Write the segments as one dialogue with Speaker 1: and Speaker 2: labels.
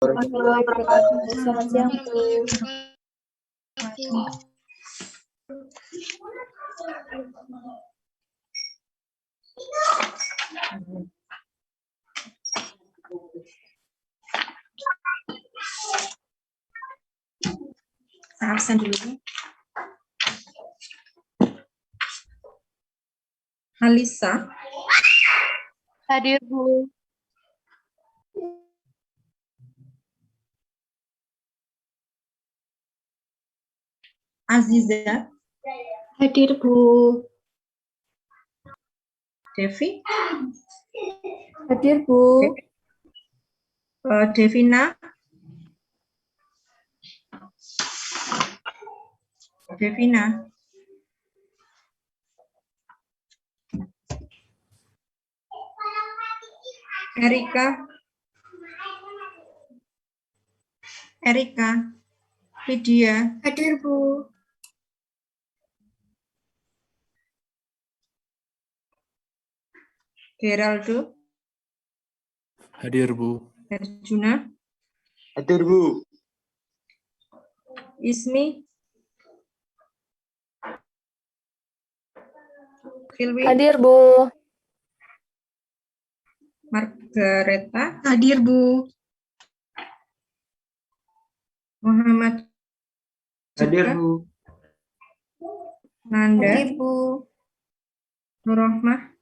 Speaker 1: warahmatullahi wabarakatuh. Selamat siang, Bu.
Speaker 2: Saya absen dulu. Halisa.
Speaker 1: Hadir, Bu.
Speaker 2: Aziza.
Speaker 1: Hadir, Bu.
Speaker 2: Devi.
Speaker 1: Hadir, Bu.
Speaker 2: Devina. Devina. Erika. Erika. Vidya.
Speaker 1: Hadir, Bu.
Speaker 2: Geraldo.
Speaker 3: Hadir, Bu.
Speaker 2: Arjuna.
Speaker 4: Hadir, Bu.
Speaker 2: Ismi. Filwi.
Speaker 1: Hadir, Bu.
Speaker 2: Margareta.
Speaker 1: Hadir, Bu.
Speaker 2: Muhammad.
Speaker 4: Hadir, Bu.
Speaker 2: Nanda.
Speaker 1: Hadir, Bu.
Speaker 2: Nurrohmah.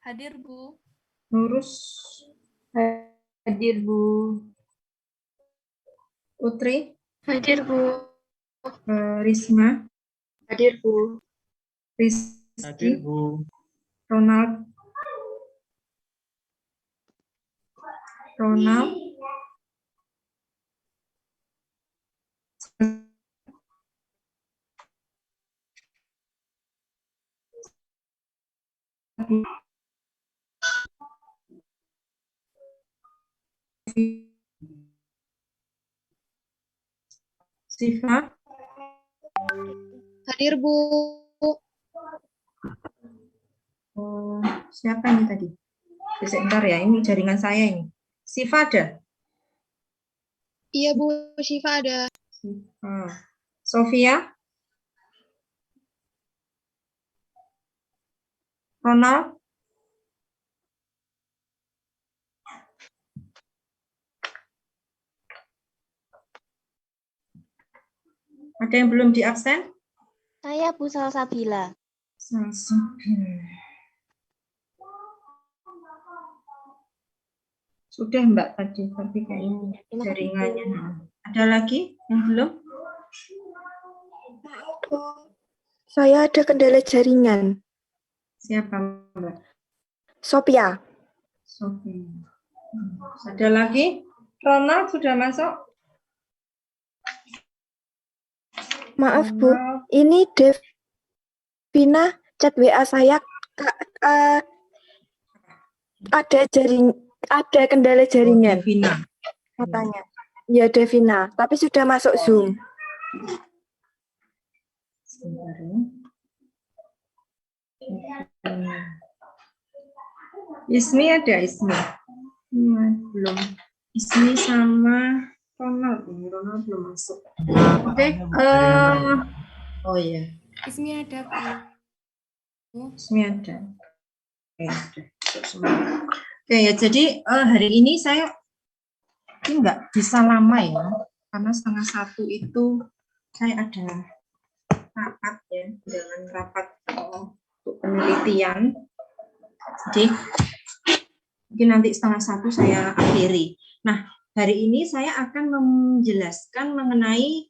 Speaker 1: Hadir, Bu.
Speaker 2: Nurus.
Speaker 1: Hadir, Bu.
Speaker 2: Putri.
Speaker 1: Hadir, Bu.
Speaker 2: Risma.
Speaker 1: Hadir, Bu.
Speaker 2: Rizky.
Speaker 4: Hadir, Bu.
Speaker 2: Ronald. Ronald. Siva.
Speaker 1: Hadir, Bu.
Speaker 2: Oh, siapa ini tadi? Sebentar ya, ini jaringan saya ini. Siva ada?
Speaker 1: Iya, Bu. Syifa ada.
Speaker 2: Siva. Sofia? Ronald? Ada yang belum diabsen?
Speaker 5: Saya Bu Salsabila.
Speaker 2: Salsabila. Sudah Mbak tadi, tapi kayaknya jaringannya. Ada lagi yang belum?
Speaker 6: Saya ada kendala jaringan.
Speaker 2: Siapa Mbak?
Speaker 6: Sophia.
Speaker 2: Sofia. Ada lagi? Ronald sudah masuk?
Speaker 6: Maaf Bu,
Speaker 2: Ronald.
Speaker 6: ini Devina chat WA saya ada kendala jaringan
Speaker 2: Devina.
Speaker 6: katanya. Ya Devina, tapi sudah masuk Zoom.
Speaker 2: Sebentar ya. Ismi ada Ismi? Belum. Ismi sama Ronald. Ronald belum masuk. Oke. Oh iya.
Speaker 1: Ismi ada, Bu.
Speaker 2: Ismi ada. Oke, ada. Semua. Oke ya. Jadi hari ini saya ini nggak bisa lama ya, karena 12:30 itu saya ada rapat ya, dengan rapat untuk penelitian. Jadi mungkin nanti 12:30 saya akhiri. Nah, hari ini saya akan menjelaskan mengenai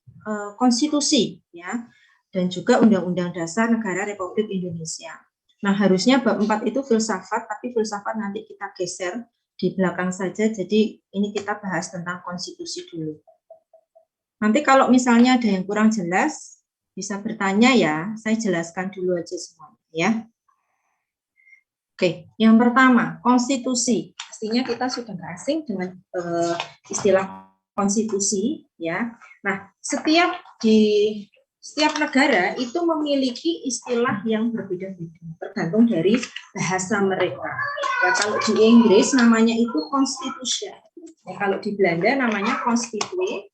Speaker 2: konstitusi ya, dan juga Undang-Undang Dasar Negara Republik Indonesia. Nah, harusnya bab 4 itu filsafat, tapi filsafat nanti kita geser di belakang saja. Jadi ini kita bahas tentang konstitusi dulu. Nanti kalau misalnya ada yang kurang jelas, bisa bertanya ya, saya jelaskan dulu aja semuanya ya. Oke, yang pertama, konstitusi. Pastinya kita sudah nggak asing dengan istilah konstitusi ya. Nah, setiap di setiap negara itu memiliki istilah yang berbeda-beda tergantung dari bahasa mereka. Ya, kalau di Inggris namanya itu constitution. Ya, kalau di Belanda namanya constitue.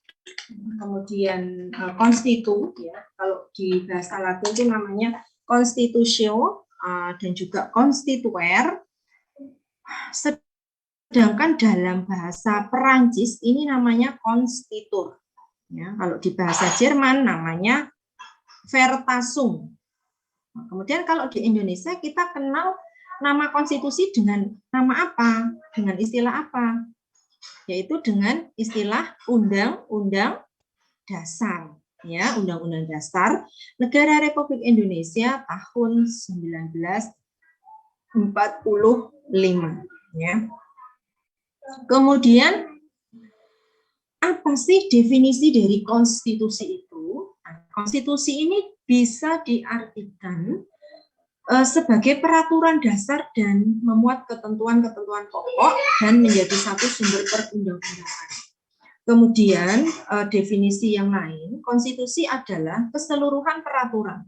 Speaker 2: Kemudian constitu, ya. Kalau di bahasa Latin itu namanya constitutio dan juga constituer. Sedangkan dalam bahasa Perancis ini namanya constitur. Ya, kalau di bahasa Jerman namanya Verfassung. Nah, kemudian kalau di Indonesia kita kenal nama konstitusi dengan nama apa? Dengan istilah apa? Yaitu dengan istilah Undang-Undang Dasar. Ya, Undang-Undang Dasar Negara Republik Indonesia tahun 1945. Ya. Kemudian apa sih definisi dari konstitusi itu? Nah, konstitusi ini bisa diartikan sebagai peraturan dasar dan memuat ketentuan-ketentuan pokok dan menjadi satu sumber perundang-undangan. Kemudian definisi yang lain, konstitusi adalah keseluruhan peraturan,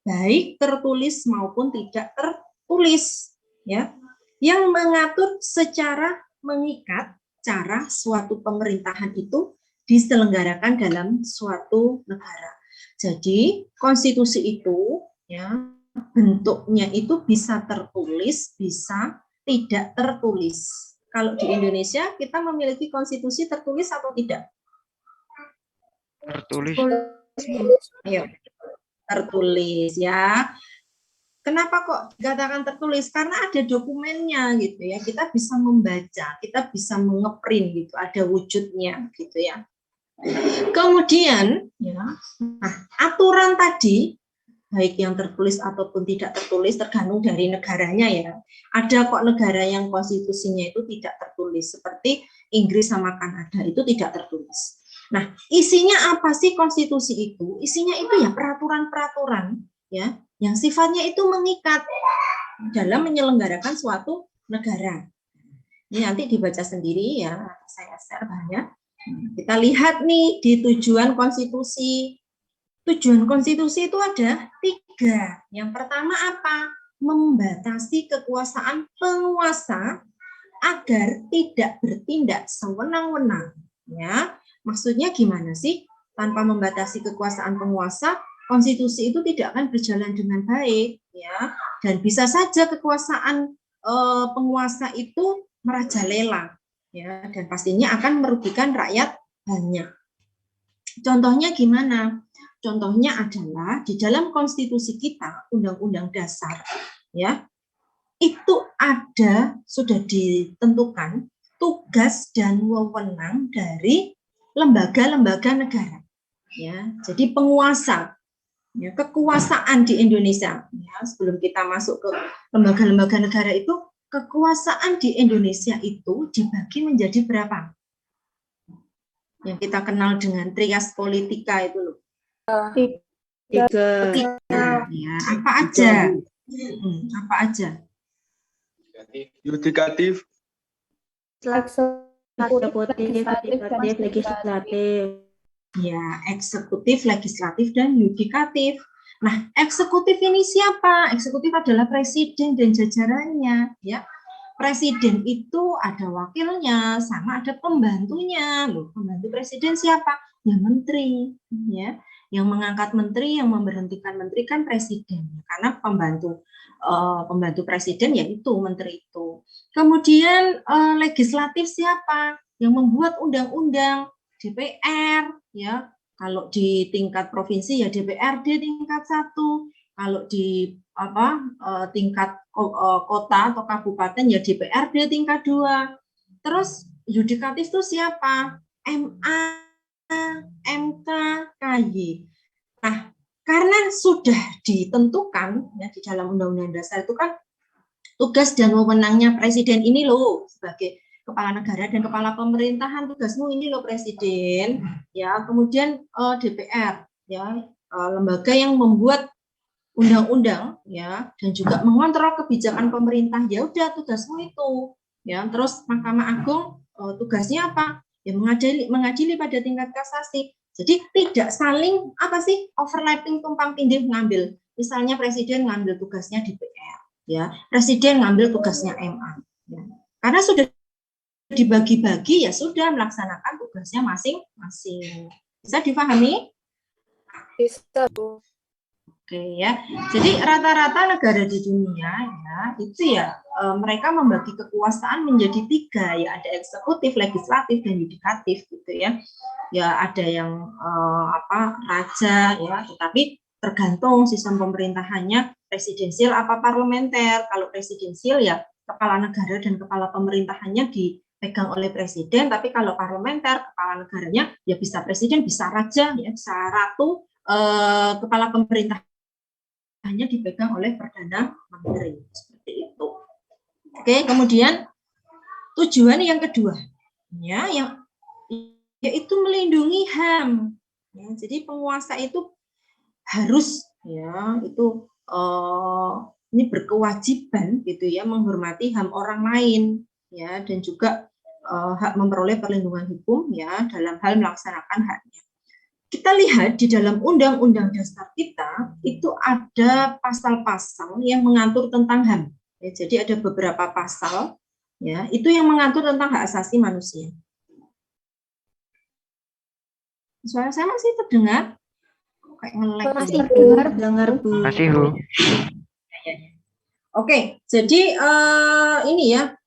Speaker 2: baik tertulis maupun tidak tertulis, ya, yang mengatur secara mengikat cara suatu pemerintahan itu diselenggarakan dalam suatu negara. Jadi konstitusi itu, ya, bentuknya itu bisa tertulis, bisa tidak tertulis. Kalau di Indonesia kita memiliki konstitusi tertulis atau tidak?
Speaker 4: Tertulis.
Speaker 2: Ayo, tertulis ya. Kenapa kok dikatakan tertulis? Karena ada dokumennya gitu ya. Kita bisa membaca, kita bisa mengeprint gitu, ada wujudnya gitu ya. Kemudian ya, nah, aturan tadi baik yang tertulis ataupun tidak tertulis tergantung dari negaranya ya. Ada kok negara yang konstitusinya itu tidak tertulis seperti Inggris sama Kanada itu tidak tertulis. Nah, isinya apa sih konstitusi itu? Isinya itu ya peraturan-peraturan ya yang sifatnya itu mengikat dalam menyelenggarakan suatu negara. Ini nanti dibaca sendiri ya, saya share banyak. Kita lihat nih di tujuan konstitusi. Tujuan konstitusi itu ada 3. Yang pertama apa? Membatasi kekuasaan penguasa agar tidak bertindak sewenang-wenang. Ya, maksudnya gimana sih? Tanpa membatasi kekuasaan penguasa, konstitusi itu tidak akan berjalan dengan baik, ya. Dan bisa saja kekuasaan penguasa itu merajalela, ya, dan pastinya akan merugikan rakyat banyak. Contohnya gimana? Contohnya adalah di dalam konstitusi kita, Undang-Undang Dasar, ya, itu ada sudah ditentukan tugas dan wewenang dari lembaga-lembaga negara. Ya, jadi penguasa, ya, kekuasaan di Indonesia. Ya, sebelum kita masuk ke lembaga-lembaga negara itu, kekuasaan di Indonesia itu dibagi menjadi berapa? Yang kita kenal dengan trias politika itu loh.
Speaker 6: 3.
Speaker 2: Ya, apa aja? Apa aja?
Speaker 4: Yudikatif.
Speaker 6: Legislatif.
Speaker 2: Ya, eksekutif, legislatif, dan yudikatif. Nah, eksekutif ini siapa? Eksekutif adalah presiden dan jajarannya, ya. Presiden itu ada wakilnya, sama ada pembantunya. Loh, pembantu presiden siapa? Ya menteri, ya. Yang mengangkat menteri, yang memberhentikan menteri kan presiden, karena pembantu presiden yaitu menteri itu. Kemudian legislatif siapa? Yang membuat undang-undang, DPR, ya. Kalau di tingkat provinsi ya DPRD tingkat 1. Kalau di tingkat kota atau kabupaten ya DPRD tingkat 2. Terus yudikatif itu siapa? MA, MK, KY. Nah, karena sudah ditentukan ya di dalam Undang-Undang Dasar itu kan tugas dan wewenangnya presiden ini loh sebagai kepala negara dan kepala pemerintahan, tugasmu ini loh presiden, ya. Kemudian DPR, ya, lembaga yang membuat undang-undang, ya, dan juga mengontrol kebijakan pemerintah. Ya udah tugasmu itu, ya. Terus Mahkamah Agung tugasnya apa? Ya mengadili pada tingkat kasasi. Jadi tidak saling apa sih overlapping, tumpang tindih ngambil. Misalnya presiden ngambil tugasnya DPR, ya, presiden ngambil tugasnya MA. Ya. Karena sudah dibagi-bagi, ya sudah melaksanakan tugasnya masing-masing. Bisa dipahami?
Speaker 6: Bisa, Bu.
Speaker 2: Oke ya, jadi rata-rata negara di dunia ya itu ya mereka membagi kekuasaan menjadi 3 ya, ada eksekutif, legislatif, dan yudikatif gitu ya. Ya ada yang raja ya, tetapi tergantung sistem pemerintahannya presidensial apa parlementer. Kalau presidensial ya kepala negara dan kepala pemerintahannya dipegang oleh presiden, tapi kalau parlementer kepala negaranya ya bisa presiden, bisa raja, ya bisa ratu, kepala pemerintahan hanya dipegang oleh Perdana Menteri, seperti itu. Oke, kemudian tujuan yang kedua, ya, yaitu melindungi HAM. Ya, jadi penguasa itu harus, ya, itu ini berkewajiban, gitu ya, menghormati HAM orang lain, ya, dan juga hak memperoleh perlindungan hukum, ya, dalam hal melaksanakan haknya. Kita lihat di dalam Undang-Undang Dasar kita itu ada pasal-pasal yang mengatur tentang HAM. Ya, jadi ada beberapa pasal ya itu yang mengatur tentang hak asasi manusia. Suara saya masih terdengar? Kayak nge-lag.
Speaker 6: Masih
Speaker 1: Dengar, Bu.
Speaker 4: Masih, Bu.
Speaker 2: Oke, jadi ini ya.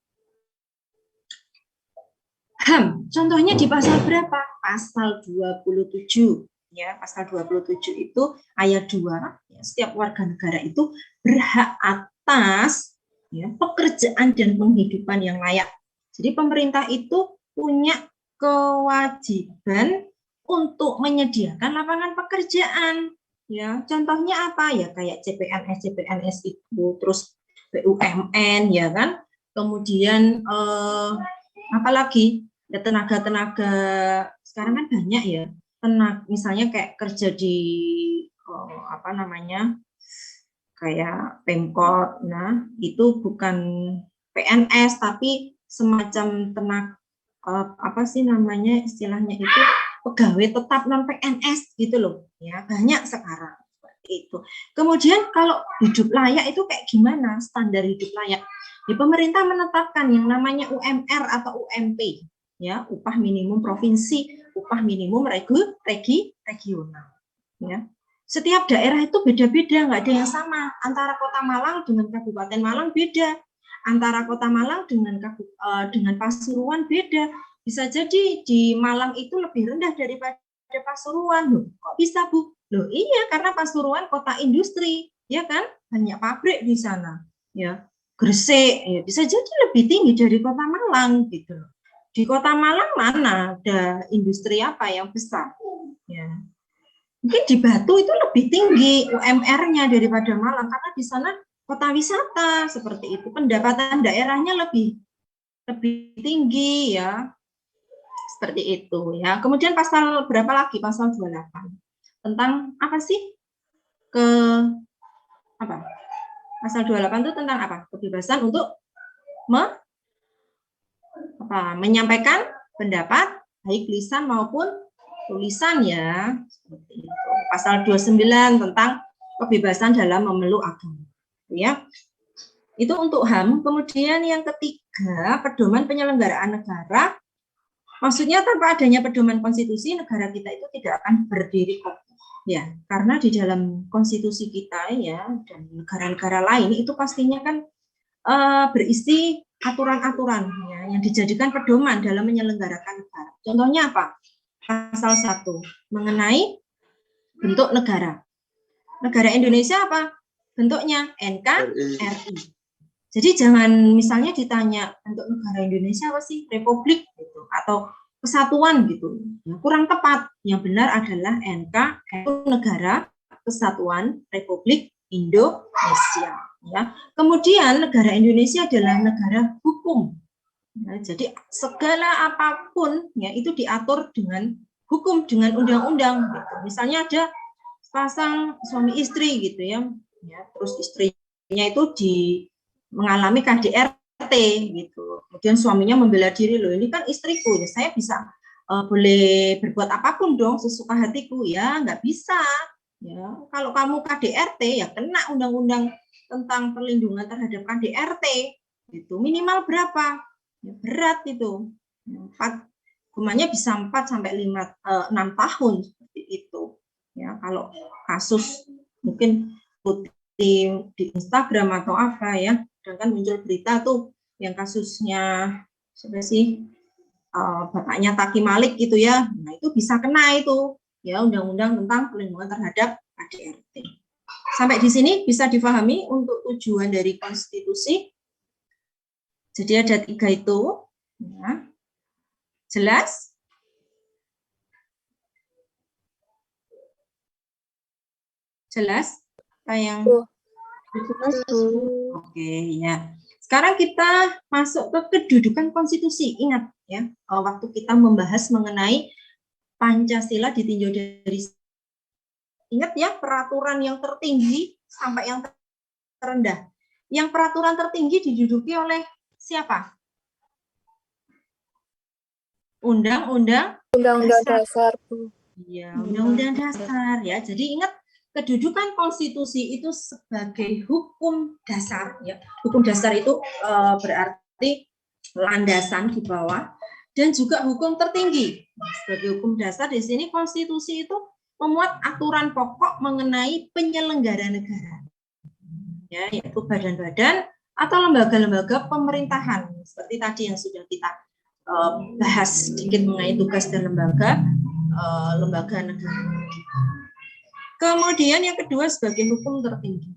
Speaker 2: HAM, contohnya di pasal berapa? Pasal 27. Ya, pasal 27 itu ayat 2, ya, setiap warga negara itu berhak atas ya, pekerjaan dan penghidupan yang layak. Jadi pemerintah itu punya kewajiban untuk menyediakan lapangan pekerjaan. Ya, contohnya apa ya? Kayak CPNS itu, terus BUMN, ya kan? Kemudian apalagi ya, tenaga-tenaga sekarang kan banyak ya, misalnya kayak kerja di kayak Pemkot, nah itu bukan PNS tapi semacam istilahnya itu pegawai tetap non PNS gitu loh, ya banyak sekarang seperti itu. Kemudian kalau hidup layak itu kayak gimana standar hidup layak? Di pemerintah menetapkan yang namanya UMR atau UMP, ya, upah minimum provinsi, upah minimum regional. Ya. Setiap daerah itu beda-beda, nggak ada yang sama. Antara Kota Malang dengan Kabupaten Malang beda, antara Kota Malang dengan Pasuruan beda. Bisa jadi di Malang itu lebih rendah daripada Pasuruan. Loh, kok bisa, Bu? Loh, iya, karena Pasuruan kota industri, ya kan? Banyak pabrik di sana, ya. Gresik, ya, bisa jadi lebih tinggi dari Kota Malang gitu. Di Kota Malang mana ada industri apa yang besar? Ya. Mungkin di Batu itu lebih tinggi UMR-nya daripada Malang karena di sana kota wisata seperti itu. Pendapatan daerahnya lebih tinggi ya. Seperti itu ya. Kemudian pasal berapa lagi? Pasal 28. Tentang apa sih? Pasal 28 itu tentang apa? Kebebasan untuk menyampaikan pendapat baik lisan maupun tulisan ya. Seperti itu. Pasal 29 tentang kebebasan dalam memeluk agama. Ya. Itu untuk HAM. Kemudian yang ketiga, pedoman penyelenggaraan negara. Maksudnya tanpa adanya pedoman konstitusi, negara kita itu tidak akan berdiri kokoh. Ya, karena di dalam konstitusi kita ya dan negara-negara lain itu pastinya kan berisi aturan-aturan ya, yang dijadikan pedoman dalam menyelenggarakan negara. Contohnya apa? Pasal 1 mengenai bentuk negara. Negara Indonesia apa? Bentuknya NKRI. Jadi jangan misalnya ditanya bentuk negara Indonesia apa sih? Republik gitu atau kesatuan gitu. Ya, kurang tepat. Yang benar adalah NKRI itu Negara Kesatuan Republik Indonesia. Ya. Kemudian negara Indonesia adalah negara hukum. Ya, jadi segala apapun ya itu diatur dengan hukum, dengan undang-undang. Gitu. Misalnya ada pasang suami istri gitu ya, terus istrinya itu mengalami KDRT gitu. Kemudian suaminya membela diri, loh ini kan istriku ya, saya bisa boleh berbuat apapun dong sesuka hatiku, ya nggak bisa. Ya, kalau kamu KDRT ya kena undang-undang tentang perlindungan terhadap KDRT. Itu minimal berapa? Ya, berat itu. 4, hukumannya bisa 4 sampai 6 tahun seperti itu. Ya, kalau kasus mungkin di Instagram atau apa ya, sedangkan muncul berita tuh yang kasusnya siapa sih, bapaknya Taki Malik gitu ya, nah itu bisa kena itu ya undang-undang tentang perlindungan terhadap KDRT. Sampai di sini bisa difahami untuk tujuan dari konstitusi. Jadi ada 3 itu, ya. Jelas? Jelas? Yang Oke, ya. Sekarang kita masuk ke kedudukan konstitusi. Ingat ya, waktu kita membahas mengenai Pancasila ditinjau dari, ingat ya, peraturan yang tertinggi sampai yang terendah. Yang peraturan tertinggi diduduki oleh siapa? Undang-undang
Speaker 6: dasar, Bu.
Speaker 2: Iya, undang-undang dasar ya. Jadi ingat, kedudukan konstitusi itu sebagai hukum dasar ya. Hukum dasar itu berarti landasan di bawah dan juga hukum tertinggi. Sebagai hukum dasar di sini konstitusi itu memuat aturan pokok mengenai penyelenggara negara. Ya, yaitu badan-badan atau lembaga-lembaga pemerintahan. Seperti tadi yang sudah kita bahas sedikit mengenai tugas dan lembaga negara. Kemudian yang kedua sebagai hukum tertinggi.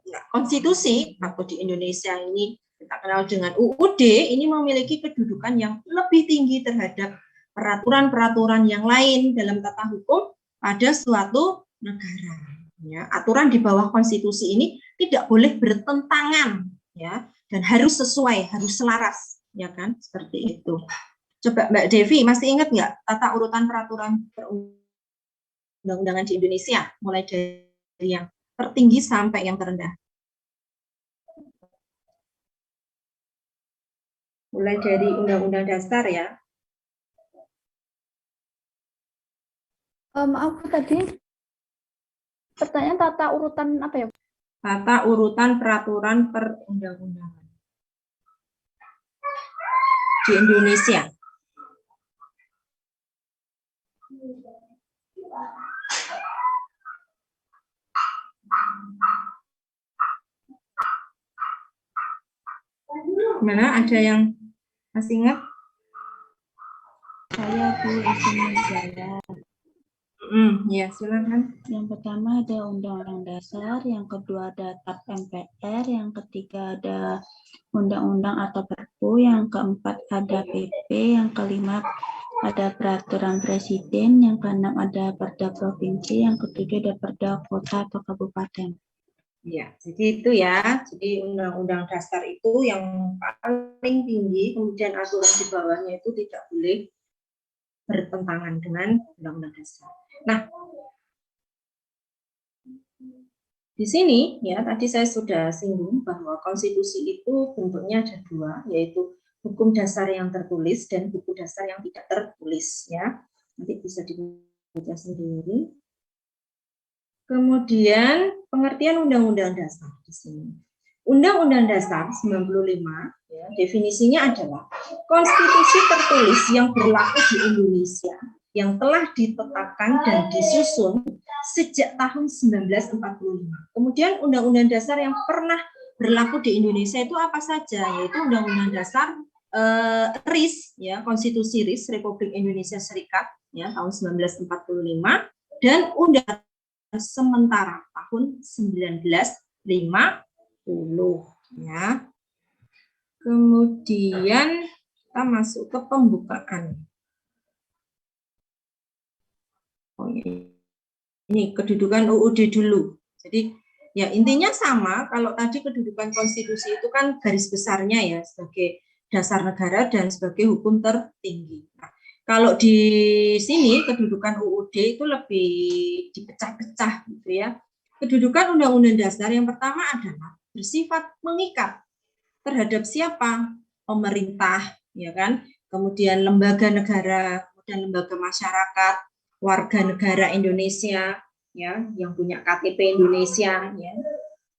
Speaker 2: Nah, konstitusi atau di Indonesia ini kita kenal dengan UUD ini memiliki kedudukan yang lebih tinggi terhadap peraturan-peraturan yang lain dalam tata hukum pada suatu negara. Ya, aturan di bawah konstitusi ini tidak boleh bertentangan, ya, dan harus sesuai, harus selaras, ya kan, seperti itu. Coba Mbak Devi masih ingat nggak tata urutan peraturan perundang-undangan di Indonesia, mulai dari yang tertinggi sampai yang terendah? Mulai dari Undang-Undang Dasar ya.
Speaker 5: Maaf tadi pertanyaan tata urutan apa ya?
Speaker 2: Tata urutan peraturan perundang-undangan di Indonesia. Gimana? Ada yang masih ingat?
Speaker 7: Saya Bu Ismi Jaya.
Speaker 2: Ya, silakan.
Speaker 7: Yang pertama ada Undang-Undang Dasar, yang kedua ada TAP MPR, yang ketiga ada Undang-Undang atau Perpu, yang keempat ada PP, yang kelima ada Peraturan Presiden, yang keenam ada Perda Provinsi, yang ketujuh ada Perda Kota atau Kabupaten.
Speaker 2: Ya, jadi itu ya. Jadi Undang-Undang Dasar itu yang paling tinggi, kemudian aturan di bawahnya itu tidak boleh bertentangan dengan Undang-Undang Dasar. Nah, di sini ya tadi saya sudah singgung bahwa konstitusi itu bentuknya ada 2, yaitu hukum dasar yang tertulis dan hukum dasar yang tidak tertulis ya. Nanti bisa dibaca sendiri. Kemudian pengertian Undang-Undang Dasar di sini. Undang-Undang Dasar 95 ya, definisinya adalah konstitusi tertulis yang berlaku di Indonesia yang telah ditetapkan dan disusun sejak tahun 1945. Kemudian Undang-Undang Dasar yang pernah berlaku di Indonesia itu apa saja? Yaitu Undang-Undang Dasar RIS ya, Konstitusi RIS Republik Indonesia Serikat ya tahun 1945 dan Undang sementara tahun 1950 ya. Kemudian kita masuk ke pembukaan. Oh, ini kedudukan UUD dulu. Jadi ya intinya sama, kalau tadi kedudukan konstitusi itu kan garis besarnya ya sebagai dasar negara dan sebagai hukum tertinggi. Nah, kalau di sini kedudukan UUD itu lebih dipecah-pecah gitu ya. Kedudukan Undang-Undang Dasar yang pertama adalah bersifat mengikat terhadap siapa? Pemerintah, ya kan? kemudian lembaga negara, kemudian lembaga masyarakat, warga negara Indonesia, ya, yang punya KTP Indonesia, ya.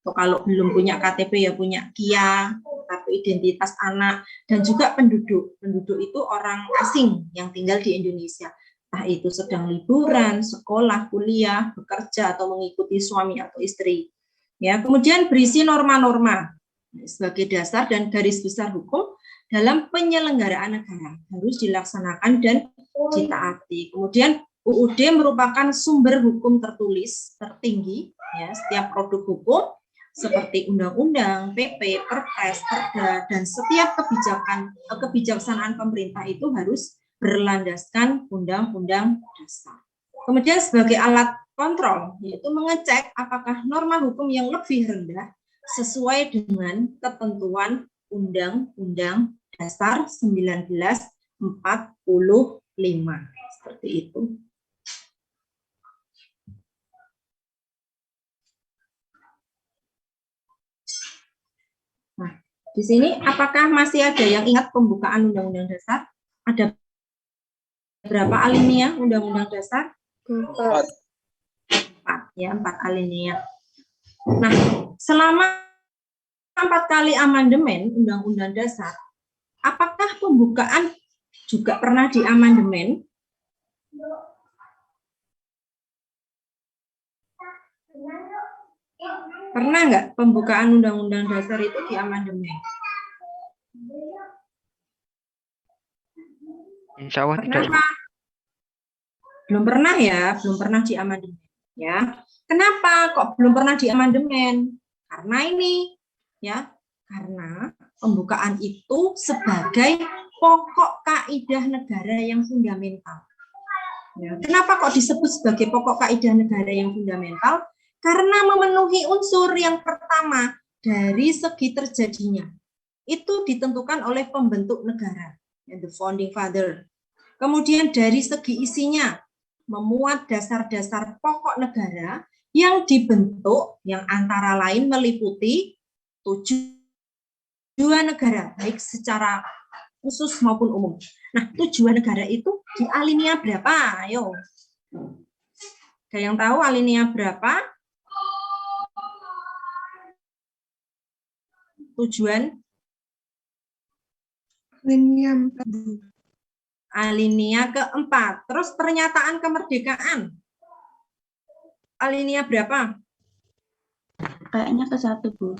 Speaker 2: Atau kalau belum punya KTP ya punya KIA, kartu identitas anak, dan juga penduduk. Penduduk itu orang asing yang tinggal di Indonesia. Entah itu sedang liburan, sekolah, kuliah, bekerja, atau mengikuti suami atau istri. Ya, kemudian berisi norma-norma sebagai dasar dan garis besar hukum dalam penyelenggaraan negara harus dilaksanakan dan ditaati. Kemudian UUD merupakan sumber hukum tertulis tertinggi, ya, setiap produk hukum seperti undang-undang, PP, Perpres, Perda, dan setiap kebijaksanaan pemerintah itu harus berlandaskan undang-undang dasar. Kemudian sebagai alat kontrol, yaitu mengecek apakah norma hukum yang lebih rendah sesuai dengan ketentuan Undang-Undang Dasar 1945. Seperti itu. Nah, di sini apakah masih ada yang ingat pembukaan Undang-Undang Dasar? Ada berapa alinea Undang-Undang Dasar?
Speaker 6: 4.
Speaker 2: 4, ya, 4 alinea. Nah, selama 4 kali amandemen Undang-Undang Dasar, apakah pembukaan juga pernah diamandemen? Pernah nggak pembukaan Undang-Undang Dasar itu diamandemen?
Speaker 4: Insya Allah
Speaker 2: Pernah,
Speaker 4: tidak.
Speaker 2: Pak? Belum pernah ya, belum pernah diamandemen. Ya, kenapa kok belum pernah diamandemen? Karena ini, ya, karena pembukaan itu sebagai pokok kaidah negara yang fundamental. Ya, kenapa kok disebut sebagai pokok kaidah negara yang fundamental? Karena memenuhi unsur yang pertama dari segi terjadinya. Itu ditentukan oleh pembentuk negara, the founding father. Kemudian dari segi isinya, memuat dasar-dasar pokok negara yang dibentuk, yang antara lain meliputi tujuan negara, baik secara khusus maupun umum. Nah, tujuan negara itu di alinea berapa? Ayo. Ada yang tahu alinea berapa? Tujuan?
Speaker 1: Alinea 4.
Speaker 2: Alinea keempat. Terus pernyataan kemerdekaan. Alinea berapa?
Speaker 7: Kayaknya ke 1, Bu.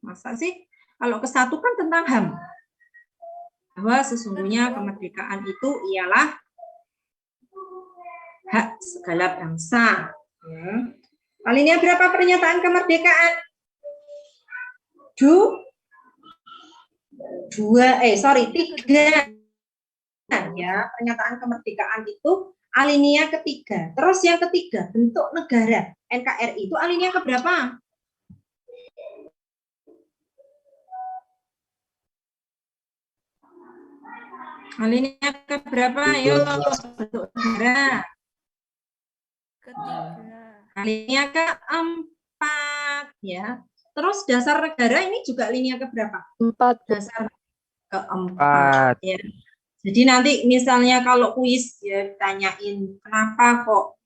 Speaker 2: Masa sih? Kalau ke 1 kan tentang HAM. Bahwa sesungguhnya kemerdekaan itu ialah hak segala bangsa. Ya. Alinea berapa pernyataan kemerdekaan? 3. Ya, pernyataan kemerdekaan itu alinea ketiga. Terus yang ketiga, bentuk negara NKRI itu alinea keberapa? Alinea keberapa? Ayo, bentuk negara.
Speaker 1: Ketiga.
Speaker 2: Alinea keempat, ya. Terus dasar negara ini juga alinea keberapa?
Speaker 6: 4.
Speaker 2: Dasar keempat, ya. Jadi nanti misalnya kalau kuis ya tanyain kenapa kok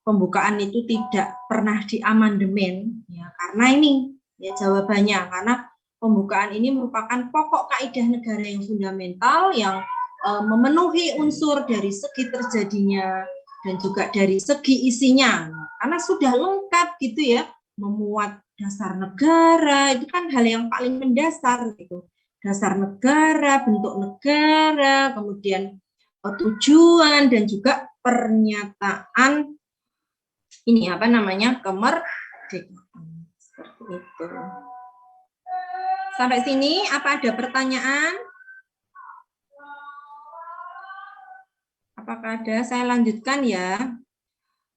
Speaker 2: pembukaan itu tidak pernah diamandemen, ya karena ini ya jawabannya karena pembukaan ini merupakan pokok kaidah negara yang fundamental yang memenuhi unsur dari segi terjadinya dan juga dari segi isinya, karena sudah lengkap gitu ya, memuat dasar negara itu kan hal yang paling mendasar gitu. Dasar negara, bentuk negara, kemudian tujuan dan juga pernyataan ini apa namanya kemerdekaan. Seperti itu. Sampai sini apa ada pertanyaan? Apakah ada? Saya lanjutkan ya.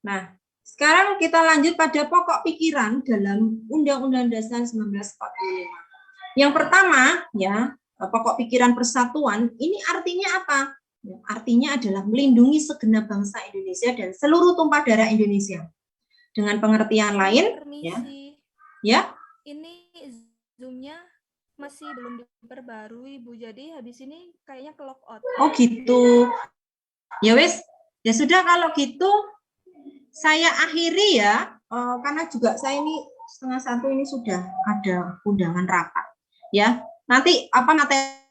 Speaker 2: Nah, sekarang kita lanjut pada pokok pikiran dalam Undang-Undang Dasar 1945. Yang pertama, ya, pokok pikiran persatuan, ini artinya apa? Artinya adalah melindungi segenap bangsa Indonesia dan seluruh tumpah darah Indonesia. Dengan pengertian lain,
Speaker 1: Permisi.
Speaker 2: ya.
Speaker 1: Ini Zoom-nya
Speaker 5: masih belum diperbarui, Bu. Jadi habis ini kayaknya ke log out.
Speaker 2: Oh gitu. Ya wes, ya sudah kalau gitu saya akhiri ya, karena juga saya ini 12:30 ini sudah ada undangan rapat. Ya, nanti apa materi